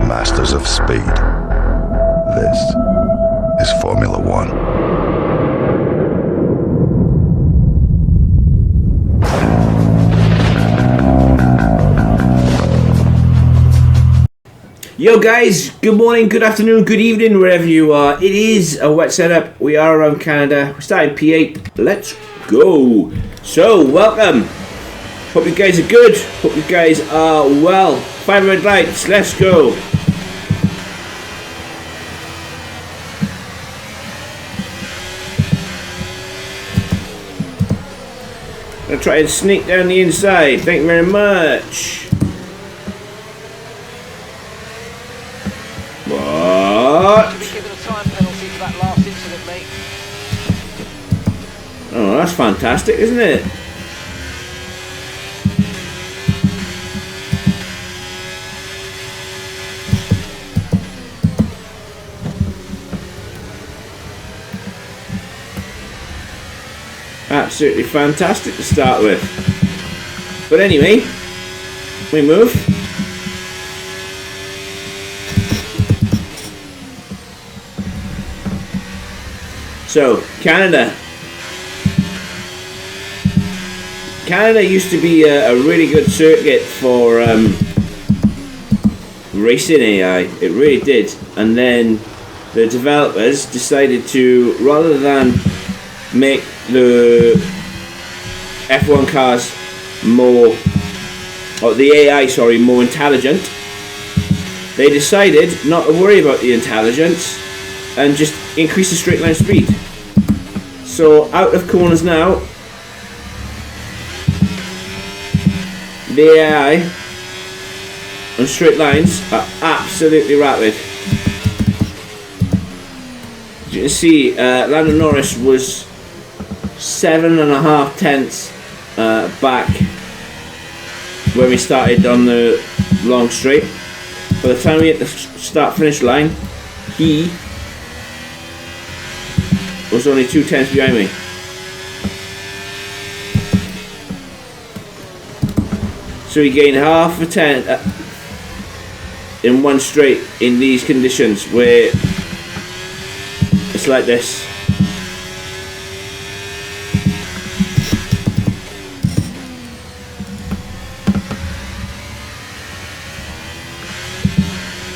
masters of speed. This is Formula One. Yo guys, good morning, good afternoon, good evening, wherever you are. It is a wet setup. We are around Canada. We're starting P8. Let's go. So, welcome. Hope you guys are good. Hope you guys are well. 5 red lights. Let's go. I'm going to try and sneak down the inside. Thank you very much. What? Oh, that's fantastic, isn't it? Absolutely fantastic to start with. But anyway, we move. So, Canada. Canada used to be a really good circuit for racing AI. It really did. And then the developers decided to, rather than make the F1 cars more, or the AI, sorry, more intelligent, they decided not to worry about the intelligence and just increase the straight line speed. So out of corners now, the AI on straight lines are absolutely rapid. As you can see, Lando Norris was 7.5 tenths back when we started on the long straight. By the time we hit the start finish line, he was only 2 tenths behind me. So he gained half a tenth in one straight in these conditions where it's like this.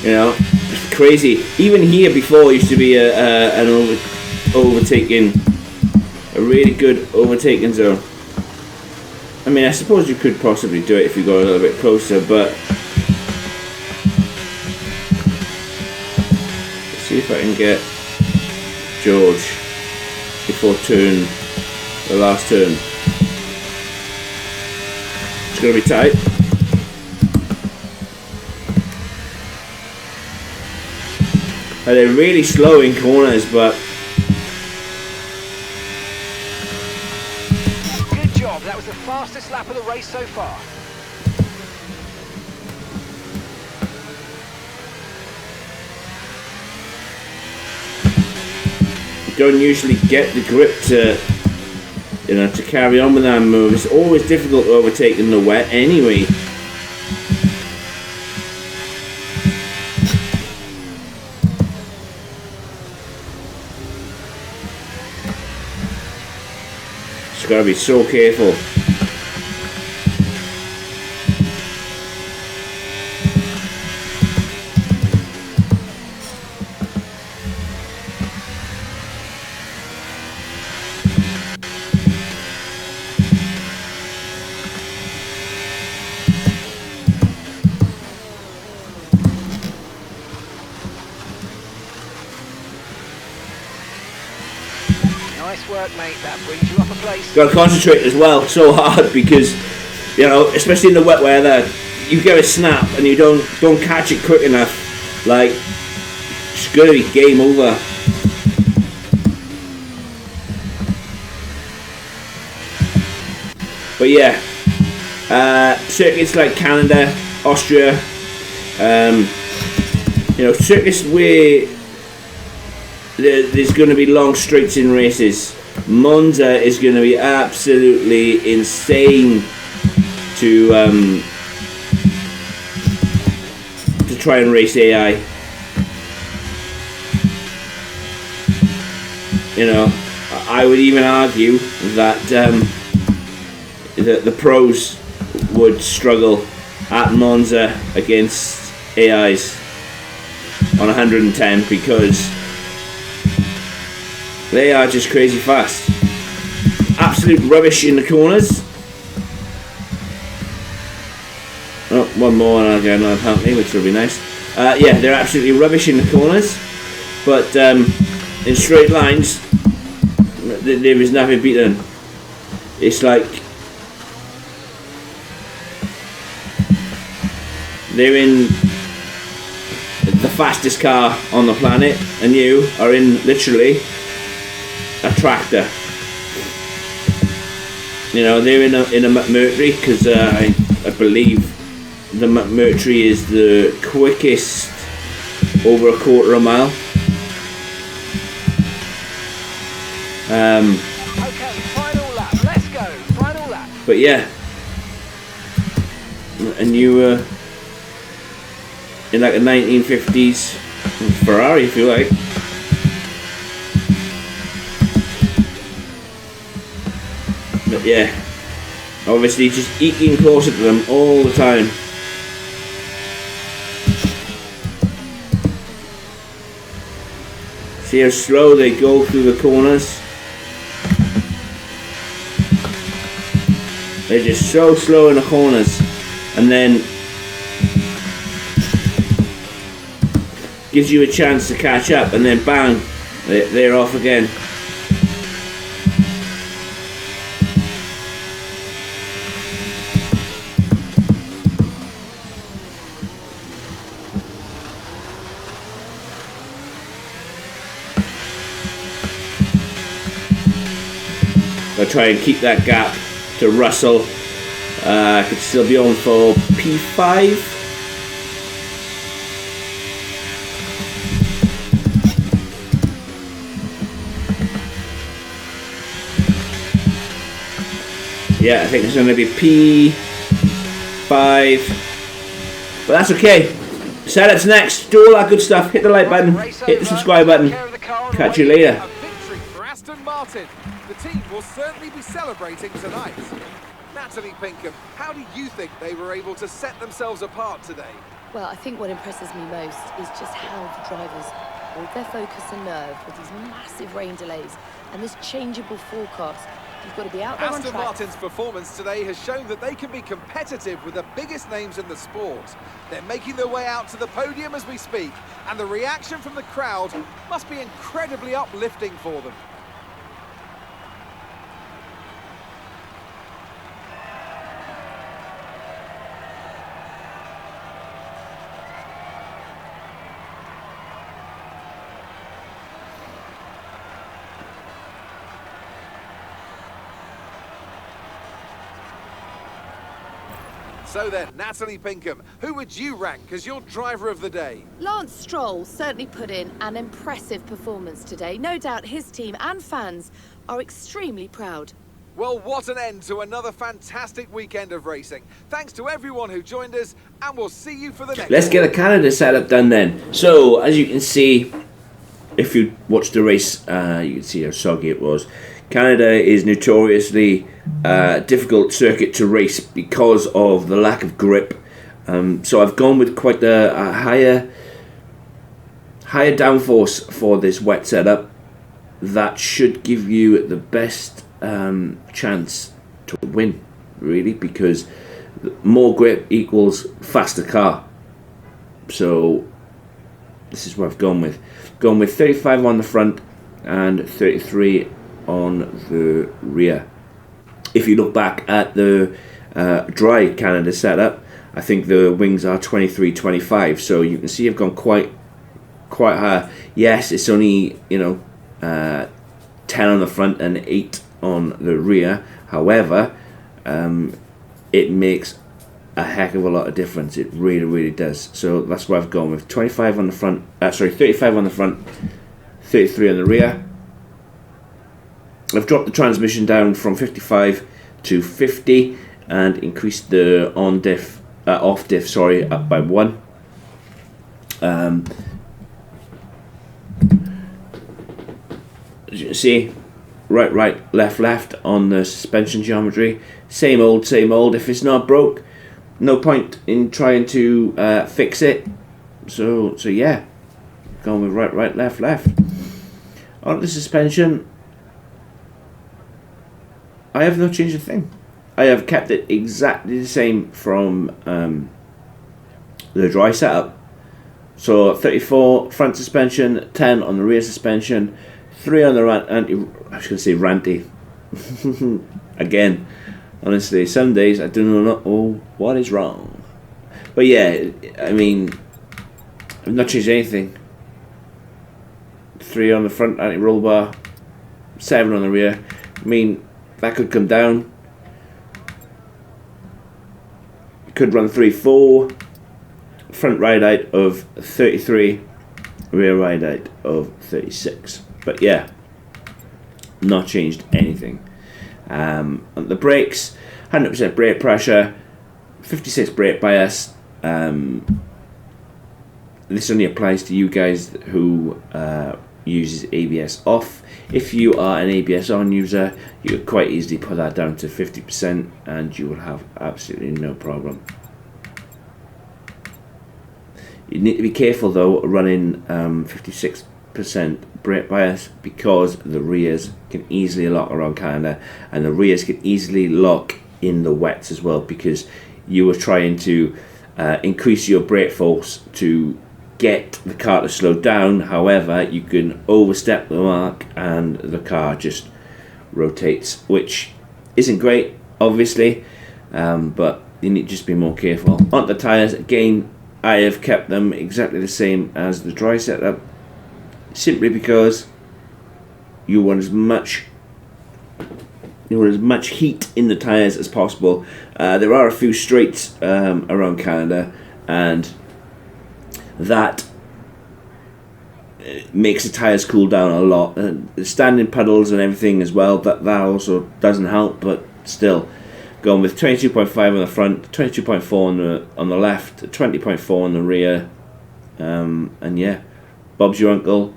You know, it's crazy. Even here before used to be an overtaking, a really good overtaking zone. I mean, I suppose you could possibly do it if you go a little bit closer, but let's see if I can get George before the last turn. It's going to be tight. And they're really slow in corners, but good job. That was the fastest lap of the race so far. You don't usually get the grip to, you know, to carry on with that move. It's always difficult to overtake in the wet anyway. Gotta be so careful. Nice work, mate. That brings you up a place. Got to concentrate as well, so hard, because, you know, especially in the wet weather, you get a snap and you don't catch it quick enough. Like, it's gonna be game over. But yeah, circuits like Canada, Austria, you know, circuits where there's going to be long straights in races. Monza is going to be absolutely insane to try and race AI. You know, I would even argue that the pros would struggle at Monza against AIs on 110 because they are just crazy fast. Absolute rubbish in the corners. Oh, one more and I'll get another penalty, which will be nice. Yeah, they're absolutely rubbish in the corners, but in straight lines, there is nothing beaten. It's like they're in the fastest car on the planet, and you are in literally a tractor. You know, they're in a McMurtry because I believe the McMurtry is the quickest over a quarter of a mile. Okay, final lap. Let's go. Final lap. But yeah, and you were in like a 1950s Ferrari, if you like. But yeah, obviously just eking closer to them all the time. See how slow they go through the corners? They're just so slow in the corners, and then gives you a chance to catch up, and then bang, they're off again. I'll try and keep that gap to Russell. I could still be on for P5. Yeah, I think it's going to be P5. But that's okay. Setups next. Do all that good stuff. Hit the like button. Hit the subscribe button. Catch you later. A victory for Aston Martin. The team will certainly be celebrating tonight. Natalie Pinkham, how do you think they were able to set themselves apart today? Well, I think what impresses me most is just how the drivers hold their focus and nerve with these massive rain delays and this changeable forecast. You've got to be out there on Aston track. Martin's performance today has shown that they can be competitive with the biggest names in the sport. They're making their way out to the podium as we speak, and the reaction from the crowd must be incredibly uplifting for them. So then, Natalie Pinkham, who would you rank as your driver of the day? Lance Stroll certainly put in an impressive performance today. No doubt his team and fans are extremely proud. Well, what an end to another fantastic weekend of racing. Thanks to everyone who joined us, and we'll see you for the next Let's get a Canada setup done then. So, as you can see, if you watched the race, you can see how soggy it was. Canada is notoriously difficult circuit to race because of the lack of grip. So I've gone with quite a higher downforce for this wet setup. That should give you the best chance to win, really, because more grip equals faster car. So this is what I've gone with. Gone with 35 on the front and 33 on the rear. If you look back at the dry Canada setup, I think the wings are 23-25, so you can see I've gone quite high. Yes, it's only 10 on the front and 8 on the rear. However, it makes a heck of a lot of difference. It really does. So that's what I've gone with. 35 on the front. 35 on the front, 33 on the rear. I've dropped the transmission down from 55 to 50 and increased the off diff up by 1. As you can see, right, left on the suspension geometry. Same old. If it's not broke, no point in trying to fix it. So yeah, going with right, left. On the suspension, I have not changed a thing. I have kept it exactly the same from the dry setup. So 34 front suspension, 10 on the rear suspension, 3 on the ranty. Again, honestly, some days I do not know what is wrong. But yeah, I mean, I've not changed anything. 3 on the front anti-roll bar, 7 on the rear. I mean, that could come down. Could run 3-4. Front ride height of 33, rear ride height of 36. But yeah, not changed anything. On the brakes, 100% brake pressure, 56 brake bias. This only applies to you guys who uses ABS off. If you are an ABS on user, you could quite easily put that down to 50% and you will have absolutely no problem. You need to be careful though running 56% brake bias, because the rears can easily lock around Canada, and the rears can easily lock in the wets as well, because you are trying to increase your brake force to get the car to slow down. However, you can overstep the mark and the car just rotates, which isn't great obviously, but you need to just be more careful. On the tyres, again, I have kept them exactly the same as the dry setup, simply because you want as much heat in the tyres as possible. There are a few straights around Canada, and that makes the tyres cool down a lot. Standing puddles and everything as well, that also doesn't help, but still. Going with 22.5 on the front, 22.4 on the left, 20.4 on the rear, and yeah, Bob's your uncle.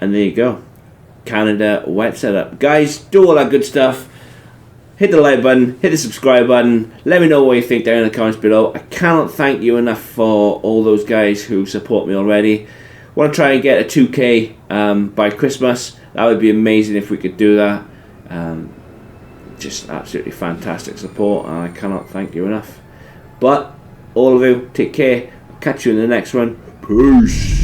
And there you go, Canada wet setup. Guys, do all that good stuff. Hit the like button, hit the subscribe button. Let me know what you think down in the comments below. I cannot thank you enough for all those guys who support me already. Want to try and get a 2K by Christmas. That would be amazing if we could do that. Just absolutely fantastic support, and I cannot thank you enough. But all of you, take care. I'll catch you in the next one. Peace.